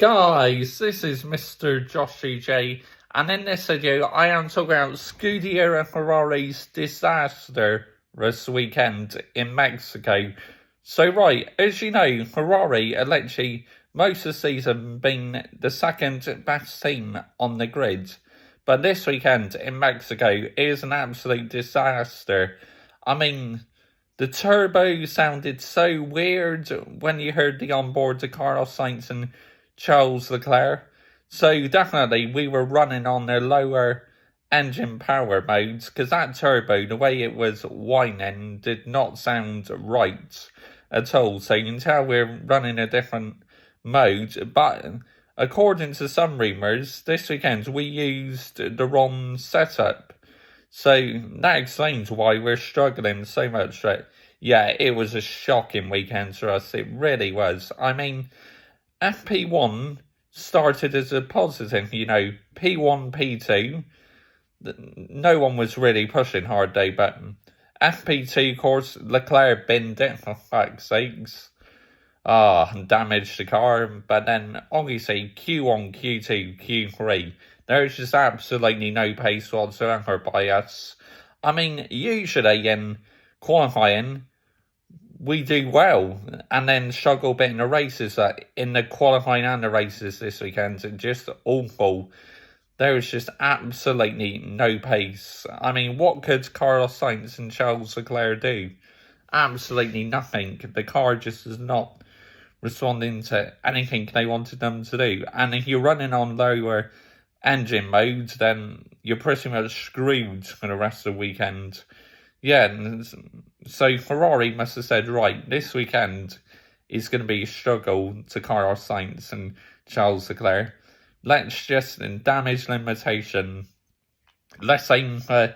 Guys, this is Mr. Joshy J, and in this video I am talking about Scuderia Ferrari's Disastrous weekend in Mexico. So right, as you know, Ferrari are literally most of the season been the second best team on the grid. But this weekend in Mexico is an absolute disaster. I mean, the turbo sounded so weird when you heard the onboard of Carlos Sainz and Charles Leclerc. So definitely we were running on the lower engine power modes because that turbo, the way it was whining, did not sound right at all. So you can tell we're running a different mode. But according to some rumours, this weekend we used the wrong setup. So that explains why we're struggling so much. Yeah, it was a shocking weekend for us. It really was. I mean, FP1 started as a positive, P1, P2. No one was really pushing hard though, but FP2, of course, Leclerc binned it, for fuck's sakes. Damaged the car, but then obviously Q1, Q2, Q3, there's just absolutely no pace whatsoever by us. I mean, usually in qualifying, we do well and then struggle a bit in the races. In the qualifying and the races this weekend, it's just awful. There was just absolutely no pace. I mean, what could Carlos Sainz and Charles Leclerc do? Absolutely nothing. The car just is not responding to anything they wanted them to do. And if you're running on lower engine modes, then you're pretty much screwed for the rest of the weekend. Yeah, so Ferrari must have said, right, this weekend is going to be a struggle to Carlos Sainz and Charles Leclerc. Let's just damage limitation. Let's aim for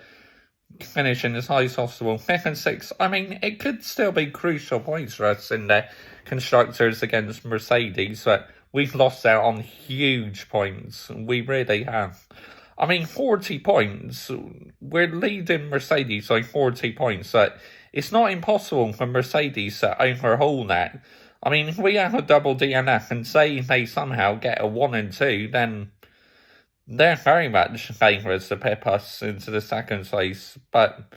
finishing as high as possible. 5th and 6th, I mean, it could still be crucial points for us in the constructors against Mercedes, but we've lost out on huge points. We really have. I mean, 40 points. We're leading Mercedes by 40 points. It's not impossible for Mercedes to overhaul that. I mean, if we have a double DNF and say they somehow get a 1 and 2, then they're very much favourites to pip us into the second place. But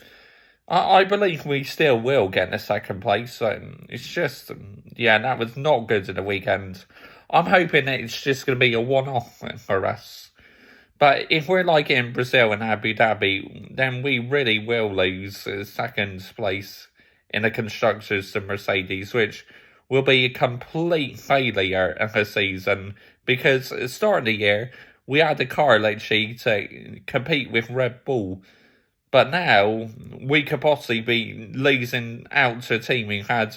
I believe we still will get the second place. It's just, that was not good in the weekend. I'm hoping it's just going to be a one-off for us. But if we're like in Brazil and Abu Dhabi, then we really will lose second place in the constructors to Mercedes, which will be a complete failure of the season. Because at the start of the year, we had a car literally to compete with Red Bull. But now, we could possibly be losing out to a team who had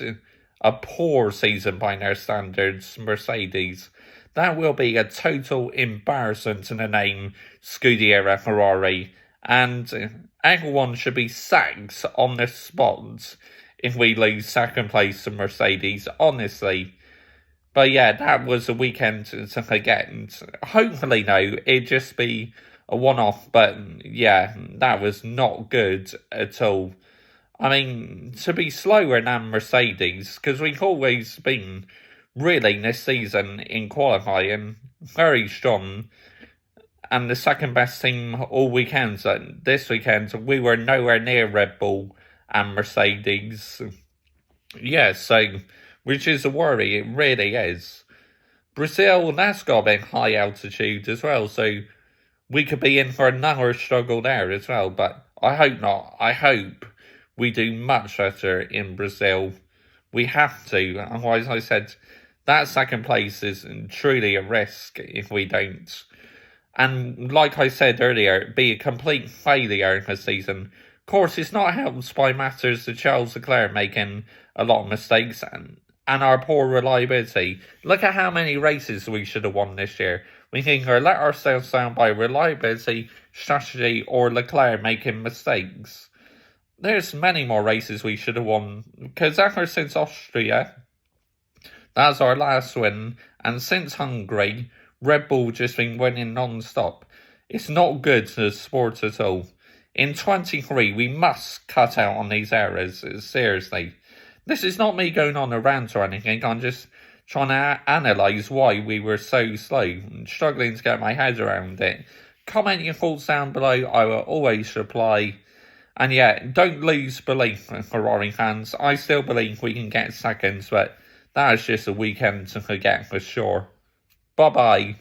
a poor season by their standards, Mercedes. That will be a total embarrassment to the name Scuderia Ferrari, and everyone should be sacked on the spot if we lose second place to Mercedes, honestly. But yeah, that was a weekend to forget. Hopefully, no, it'd just be a one-off, but yeah, that was not good at all. I mean, to be slower than Mercedes, because we've always been really this season in qualifying very strong and the second best team all weekends. This weekend we were nowhere near Red Bull and Mercedes. Which is a worry, it really is. Brazil, that's got a bit high altitude as well, so we could be in for another struggle there as well, but I hope not. I hope we do much better in Brazil. We have to, otherwise, I said, that second place is truly a risk if we don't. And like I said earlier, it'd be a complete failure in the season. Of course, it's not helped by matters of Charles Leclerc making a lot of mistakes and our poor reliability. Look at how many races we should have won this year. We can either let ourselves down by reliability, strategy, or Leclerc making mistakes. There's many more races we should have won, because ever since Austria, that's our last win, and since Hungary, Red Bull just been winning non-stop. It's not good to the sport at all. In 23, we must cut out on these errors, seriously. This is not me going on a rant or anything, I'm just trying to analyse why we were so slow and struggling to get my head around it. Comment your thoughts down below, I will always reply. And yeah, don't lose belief, Ferrari fans. I still believe we can get seconds, but that is just a weekend to forget for sure. Bye-bye.